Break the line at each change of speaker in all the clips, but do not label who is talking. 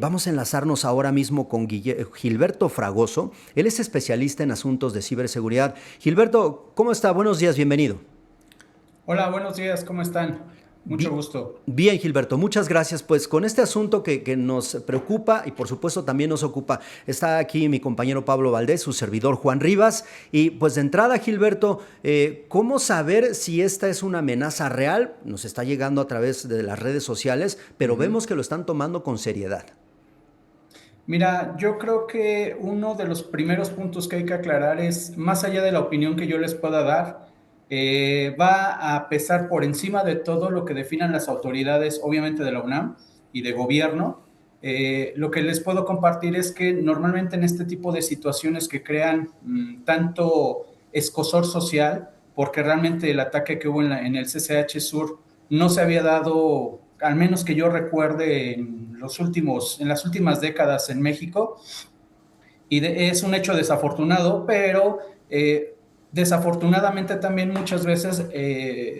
Vamos a enlazarnos ahora mismo con Gilberto Fragoso. Él es especialista en asuntos de ciberseguridad. Gilberto, ¿cómo está? Buenos días, bienvenido.
Hola, buenos días, ¿cómo están? Mucho
Bi-
gusto.
Bien, Gilberto, muchas gracias. Pues con este asunto que nos preocupa y por supuesto también nos ocupa, está aquí mi compañero Pablo Valdés, su servidor Juan Rivas. Y pues de entrada, Gilberto, ¿cómo saber si esta es una amenaza real? Nos está llegando a través de las redes sociales, pero
Ujú.
vemos que lo están tomando con seriedad.
Mira, yo creo que uno de los primeros puntos que hay que aclarar es, más allá de la opinión que yo les pueda dar, va a pesar por encima de todo lo que definan las autoridades, obviamente de la UNAM y de gobierno. Lo que les puedo compartir es que normalmente en este tipo de situaciones que crean tanto escosor social, porque realmente el ataque que hubo en el CCH Sur no se había dado, al menos que yo recuerde, en las últimas décadas en México, y es un hecho desafortunado, pero desafortunadamente también muchas veces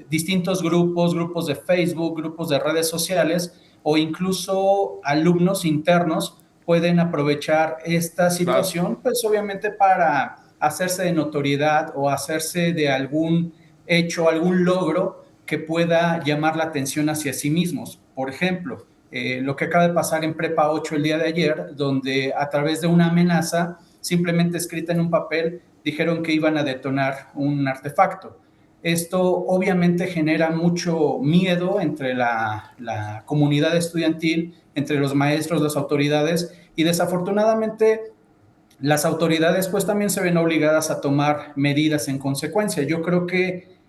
distintos grupos de Facebook, grupos de redes sociales o incluso alumnos internos pueden aprovechar esta
Claro.
situación, pues obviamente para hacerse de notoriedad o hacerse de algún hecho, algún logro que pueda llamar la atención hacia sí mismos. Por ejemplo, lo que acaba de pasar en Prepa 8 el día de ayer, donde a través de una amenaza simplemente escrita en un papel dijeron que iban a detonar un artefacto. Esto obviamente genera mucho miedo entre la comunidad estudiantil, entre los maestros, las autoridades, y desafortunadamente las autoridades pues también se ven obligadas a tomar medidas en consecuencia. Yo creo que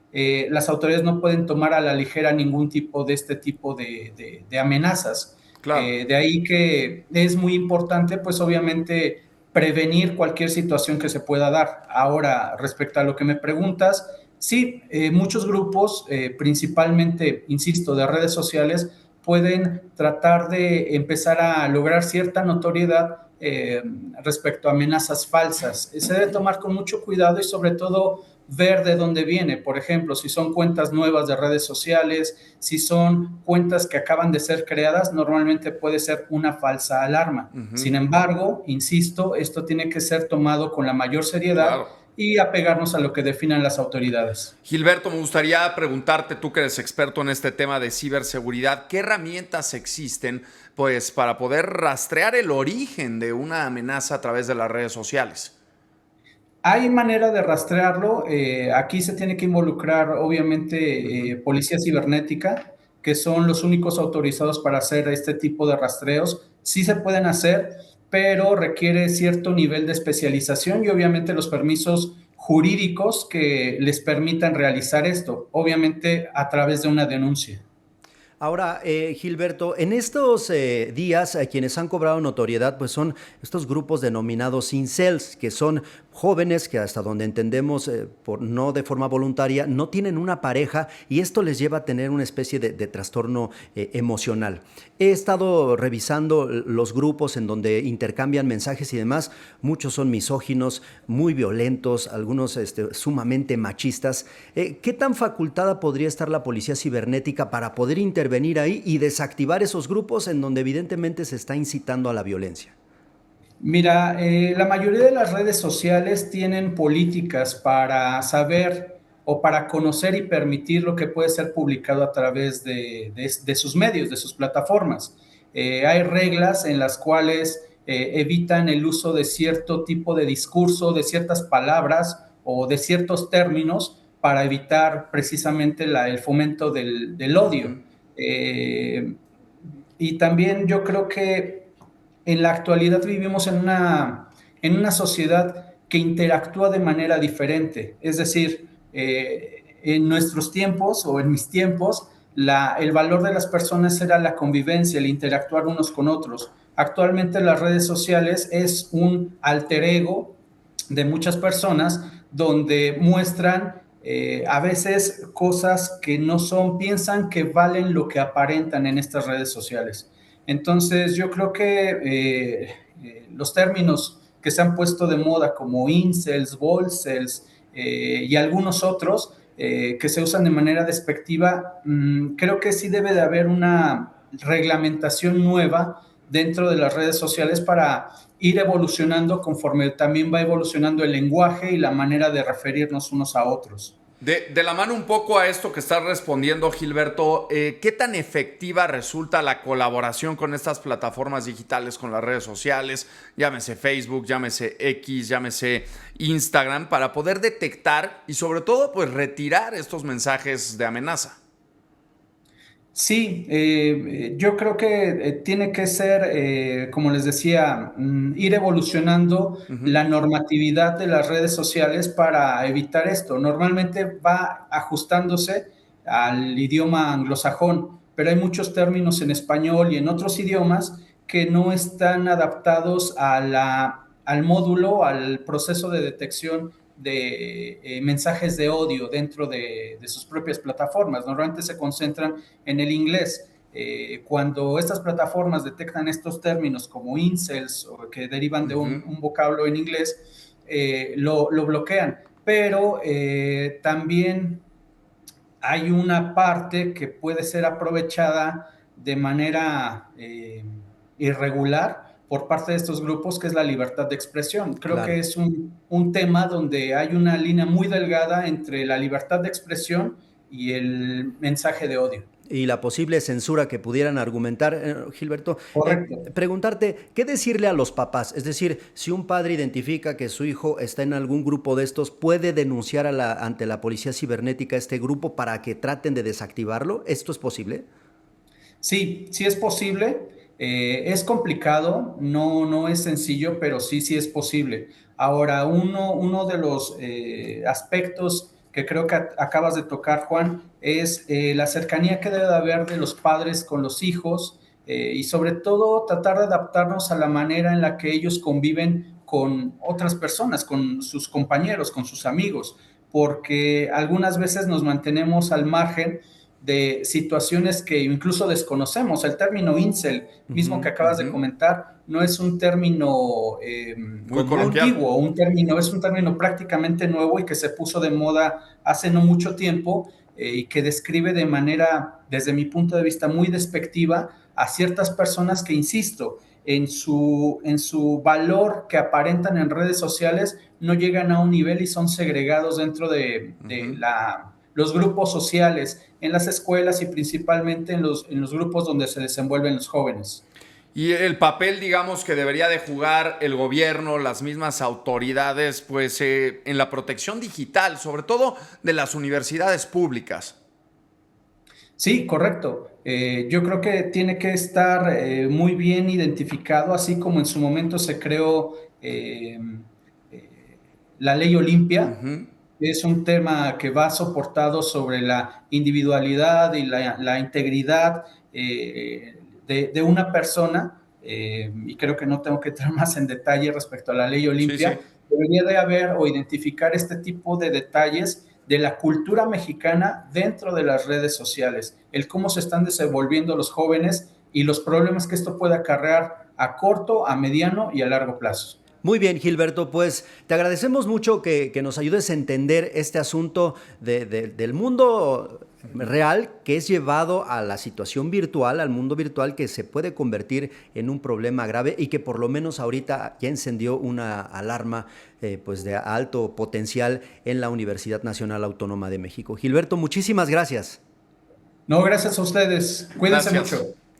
las autoridades no pueden tomar a la ligera ningún tipo de este tipo de amenazas.
Claro.
De ahí que es muy importante pues obviamente prevenir cualquier situación que se pueda dar. Ahora, respecto a lo que me preguntas, sí, muchos grupos, principalmente, insisto, de redes sociales, pueden tratar de empezar a lograr cierta notoriedad respecto a amenazas falsas. Se debe tomar con mucho cuidado y sobre todo ver de dónde viene. Por ejemplo, si son cuentas nuevas de redes sociales, si son cuentas que acaban de ser creadas, normalmente puede ser una falsa alarma.
Ujú.
Sin embargo, insisto, esto tiene que ser tomado con la mayor seriedad
Claro.
y apegarnos a lo que definan las autoridades.
Gilberto, me gustaría preguntarte, tú que eres experto en este tema de ciberseguridad, ¿qué herramientas existen pues para poder rastrear el origen de una amenaza a través de las redes sociales?
Hay manera de rastrearlo. Aquí se tiene que involucrar, obviamente,
Ujú.
policía cibernética, que son los únicos autorizados para hacer este tipo de rastreos. Sí se pueden hacer, pero requiere cierto nivel de especialización y obviamente los permisos jurídicos que les permitan realizar esto, obviamente a través de una denuncia.
Ahora, Gilberto, en estos días quienes han cobrado notoriedad pues son estos grupos denominados incels, que son jóvenes que hasta donde entendemos, no de forma voluntaria, no tienen una pareja y esto les lleva a tener una especie de trastorno emocional. He estado revisando los grupos en donde intercambian mensajes y demás, muchos son misóginos, muy violentos, algunos sumamente machistas. ¿Qué tan facultada podría estar la policía cibernética para poder intervenir ahí y desactivar esos grupos en donde evidentemente se está incitando a la violencia?
Mira, la mayoría de las redes sociales tienen políticas para saber o para conocer y permitir lo que puede ser publicado a través de sus medios, de sus plataformas. Hay reglas en las cuales evitan el uso de cierto tipo de discurso, de ciertas palabras o de ciertos términos para evitar precisamente el fomento del odio.
Ujú.
Eh, y también yo creo que en la actualidad vivimos en una sociedad que interactúa de manera diferente. Es decir, en nuestros tiempos o en mis tiempos, el valor de las personas era la convivencia, el interactuar unos con otros. Actualmente las redes sociales es un alter ego de muchas personas donde muestran a veces cosas que no son, piensan que valen lo que aparentan en estas redes sociales. Entonces yo creo que los términos que se han puesto de moda como incels, bolsels y algunos otros que se usan de manera despectiva, creo que sí debe de haber una reglamentación nueva dentro de las redes sociales para ir evolucionando conforme también va evolucionando el lenguaje y la manera de referirnos unos a otros.
De la mano un poco a esto que estás respondiendo, Gilberto, ¿qué tan efectiva resulta la colaboración con estas plataformas digitales, con las redes sociales, llámese Facebook, llámese X, llámese Instagram, para poder detectar y sobre todo pues retirar estos mensajes de amenaza?
Sí, yo creo que tiene que ser, como les decía, ir evolucionando la normatividad de las redes sociales para evitar esto. Normalmente va ajustándose al idioma anglosajón, pero hay muchos términos en español y en otros idiomas que no están adaptados al módulo, al proceso de detección de mensajes de odio dentro de sus propias plataformas. Normalmente se concentran en el inglés. Cuando estas plataformas detectan estos términos como incels o que derivan de un vocablo en inglés, lo bloquean. Pero también hay una parte que puede ser aprovechada de manera irregular por parte de estos grupos, que es la libertad de expresión. Creo
Claro.
que es un tema donde hay una línea muy delgada entre la libertad de expresión y el mensaje de odio.
Y la posible censura que pudieran argumentar, Gilberto,
Correcto.
preguntarte, ¿qué decirle a los papás? Es decir, si un padre identifica que su hijo está en algún grupo de estos, ¿puede denunciar ante la policía cibernética este grupo para que traten de desactivarlo? ¿Esto es posible?
Sí, sí es posible. Es complicado, no es sencillo, pero sí es posible. Ahora, uno de los aspectos que creo que acabas de tocar, Juan, es la cercanía que debe haber de los padres con los hijos y sobre todo tratar de adaptarnos a la manera en la que ellos conviven con otras personas, con sus compañeros, con sus amigos, porque algunas veces nos mantenemos al margen de situaciones que incluso desconocemos. El término incel, mismo que acabas de comentar, no es un término
Muy coloquial.
antiguo, es un término prácticamente nuevo y que se puso de moda hace no mucho tiempo y que describe de manera, desde mi punto de vista, muy despectiva a ciertas personas que, insisto, en su valor que aparentan en redes sociales, no llegan a un nivel y son segregados dentro de los grupos sociales, en las escuelas y principalmente en los grupos donde se desenvuelven los jóvenes.
Y el papel, digamos, que debería de jugar el gobierno, las mismas autoridades, pues en la protección digital, sobre todo de las universidades públicas.
Sí, correcto. Yo creo que tiene que estar muy bien identificado, así como en su momento se creó la ley Olimpia. Es un tema que va soportado sobre la individualidad y la integridad de una persona, y creo que no tengo que entrar más en detalle respecto a la ley Olimpia.
Sí.
Debería de haber o identificar este tipo de detalles de la cultura mexicana dentro de las redes sociales, el cómo se están desenvolviendo los jóvenes y los problemas que esto puede acarrear a corto, a mediano y a largo plazo.
Muy bien, Gilberto, pues te agradecemos mucho que nos ayudes a entender este asunto del mundo real que es llevado a la situación virtual, al mundo virtual, que se puede convertir en un problema grave y que por lo menos ahorita ya encendió una alarma pues de alto potencial en la Universidad Nacional Autónoma de México. Gilberto, muchísimas gracias.
No, gracias a ustedes. Cuídense mucho.